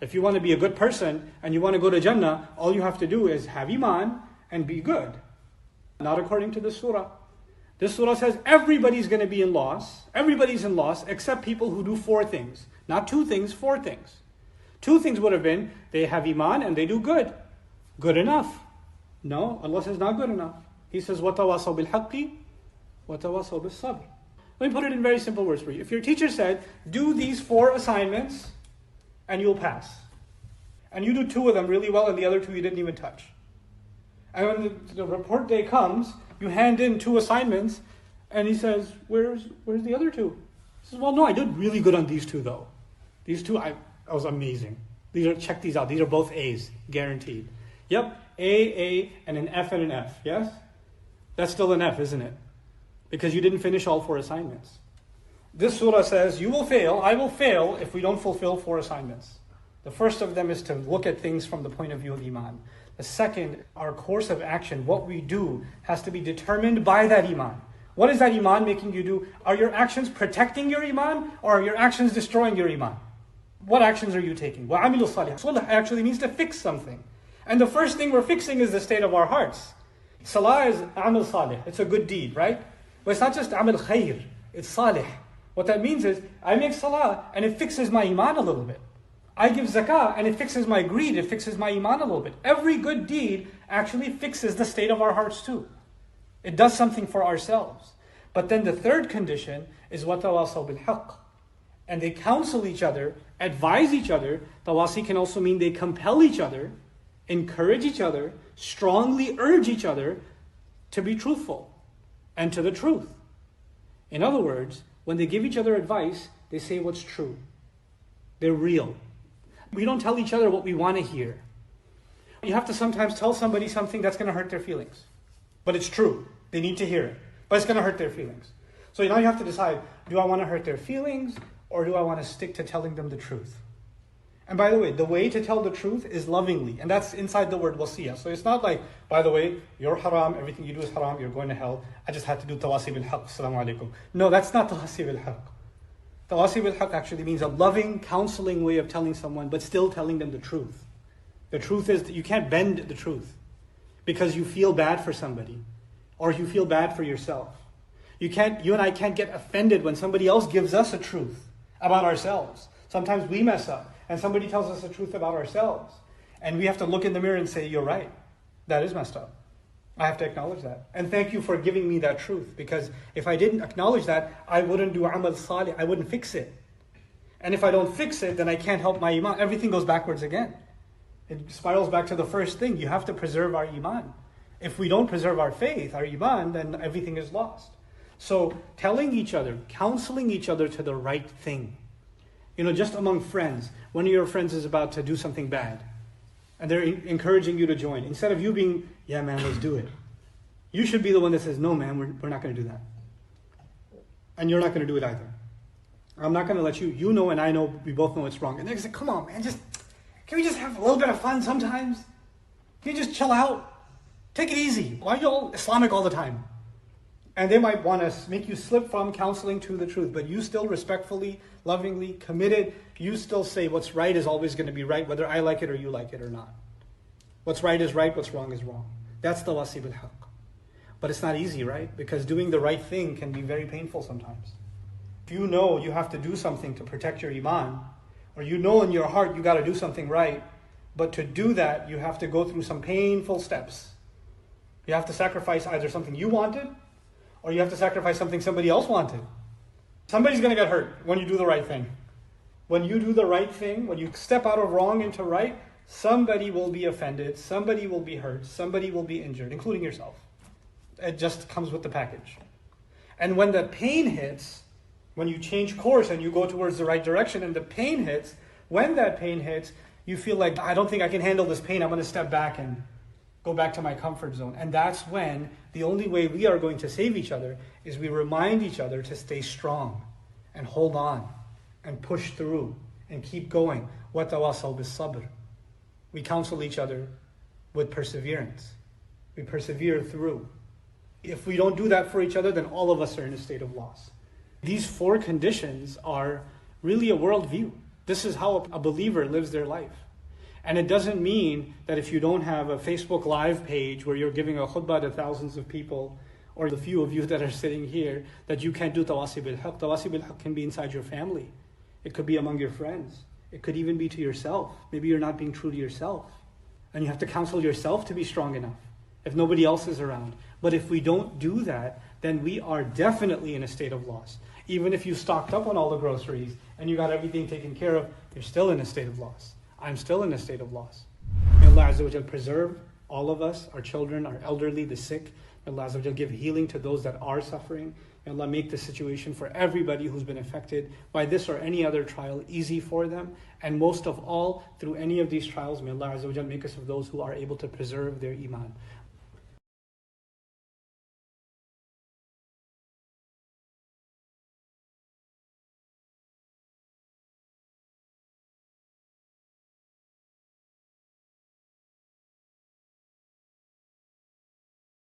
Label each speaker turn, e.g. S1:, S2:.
S1: If you want to be a good person and you want to go to Jannah, all you have to do is have Iman and be good. Not according to this surah. This surah says everybody's going to be in loss. Everybody's in loss except people who do 4 things. Not 2 things, 4 things. 2 things would have been, they have Iman and they do good. Good enough. No, Allah says not good enough. He says, وَتَوَاصَوْا بِالْحَقِّ وَتَوَاصَوْا بِالصَّبْرِ. Let me put it in very simple words for you. If your teacher said, do these 4 assignments and you'll pass. And you do 2 of them really well and the other 2 you didn't even touch. And when the report day comes, you hand in 2 assignments and he says, where's the other 2? He says, well, no, I did really good on these 2 though. These 2, I was amazing. Check these out. These are both A's, guaranteed. Yep, A, and an F and an F, yes? That's still an F, isn't it? Because you didn't finish all 4 assignments. This surah says, you will fail, I will fail if we don't fulfill 4 assignments. The first of them is to look at things from the point of view of Iman. The second, our course of action, what we do, has to be determined by that Iman. What is that Iman making you do? Are your actions protecting your Iman, or are your actions destroying your Iman? What actions are you taking? وَعَمِلُوا الصَّالِحَاتِ. Salah actually means to fix something. And the first thing we're fixing is the state of our hearts. Salah is amal salih. It's a good deed, right? But it's not just amal khair. It's salih. What that means is, I make salah and it fixes my iman a little bit. I give zakah and it fixes my greed. It fixes my iman a little bit. Every good deed actually fixes the state of our hearts too. It does something for ourselves. But then the third condition is وَتَوَاصَوْا بِالْحَقِّ. And they counsel each other, advise each other. Tawasi can also mean they compel each other, encourage each other, strongly urge each other to be truthful and to the truth. In other words, when they give each other advice, they say what's true. They're real. We don't tell each other what we want to hear. You have to sometimes tell somebody something that's going to hurt their feelings. But it's true. They need to hear it. But it's going to hurt their feelings. So now you have to decide, do I want to hurt their feelings or do I want to stick to telling them the truth? And by the way to tell the truth is lovingly. And that's inside the word wasiyah. So it's not like, by the way, you're haram, everything you do is haram, you're going to hell. I just had to do tawasi bil haqq, assalamu alaikum. No, that's not tawasi bil haqq. Tawasi bil haqq actually means a loving, counseling way of telling someone, but still telling them the truth. The truth is that you can't bend the truth because you feel bad for somebody or you feel bad for yourself. You and I can't get offended when somebody else gives us a truth about ourselves. Sometimes we mess up and somebody tells us the truth about ourselves. And we have to look in the mirror and say, you're right. That is messed up. I have to acknowledge that. And thank you for giving me that truth. Because if I didn't acknowledge that, I wouldn't do amal salih. I wouldn't fix it. And if I don't fix it, then I can't help my iman. Everything goes backwards again. It spirals back to the first thing. You have to preserve our iman. If we don't preserve our faith, our iman, then everything is lost. So telling each other, counseling each other to the right thing. Just among friends, one of your friends is about to do something bad and they're encouraging you to join. Instead of you being, yeah man, let's do it. You should be the one that says, no man, we're not going to do that. And you're not going to do it either. I'm not going to let you know and I know, we both know it's wrong. And they're going to say, come on man, can we just have a little bit of fun sometimes? Can you just chill out? Take it easy. Why are you all Islamic all the time? And they might want to make you slip from counseling to the truth, but you still respectfully, lovingly, committed, you still say what's right is always going to be right, whether I like it or you like it or not. What's right is right, what's wrong is wrong. That's the wasi bil haqq. But it's not easy, right? Because doing the right thing can be very painful sometimes. If you know you have to do something to protect your iman, or you know in your heart you got to do something right, but to do that you have to go through some painful steps. You have to sacrifice either something you wanted, or you have to sacrifice something somebody else wanted. Somebody's going to get hurt when you do the right thing. When you do the right thing, when you step out of wrong into right, somebody will be offended, somebody will be hurt, somebody will be injured, including yourself. It just comes with the package. And when the pain hits, when you change course and you go towards the right direction and the pain hits, when that pain hits, you feel like, I don't think I can handle this pain, I'm going to step back and go back to my comfort zone. And that's when the only way we are going to save each other is we remind each other to stay strong and hold on and push through and keep going. وَتَوَاصَوْا بِالصَّبْرِ. We counsel each other with perseverance. We persevere through. If we don't do that for each other, then all of us are in a state of loss. These 4 conditions are really a worldview. This is how a believer lives their life. And it doesn't mean that if you don't have a Facebook Live page where you're giving a khutbah to thousands of people, or the few of you that are sitting here, that you can't do tawasi bil haq. Tawasi bil haq can be inside your family. It could be among your friends. It could even be to yourself. Maybe you're not being true to yourself. And you have to counsel yourself to be strong enough if nobody else is around. But if we don't do that, then we are definitely in a state of loss. Even if you stocked up on all the groceries and you got everything taken care of, you're still in a state of loss. I'm still in a state of loss. May Allah Azza wa Jal preserve all of us, our children, our elderly, the sick. May Allah Azza wa Jal give healing to those that are suffering. May Allah make the situation for everybody who's been affected by this or any other trial easy for them. And most of all, through any of these trials, may Allah Azza wa Jal make us of those who are able to preserve their iman.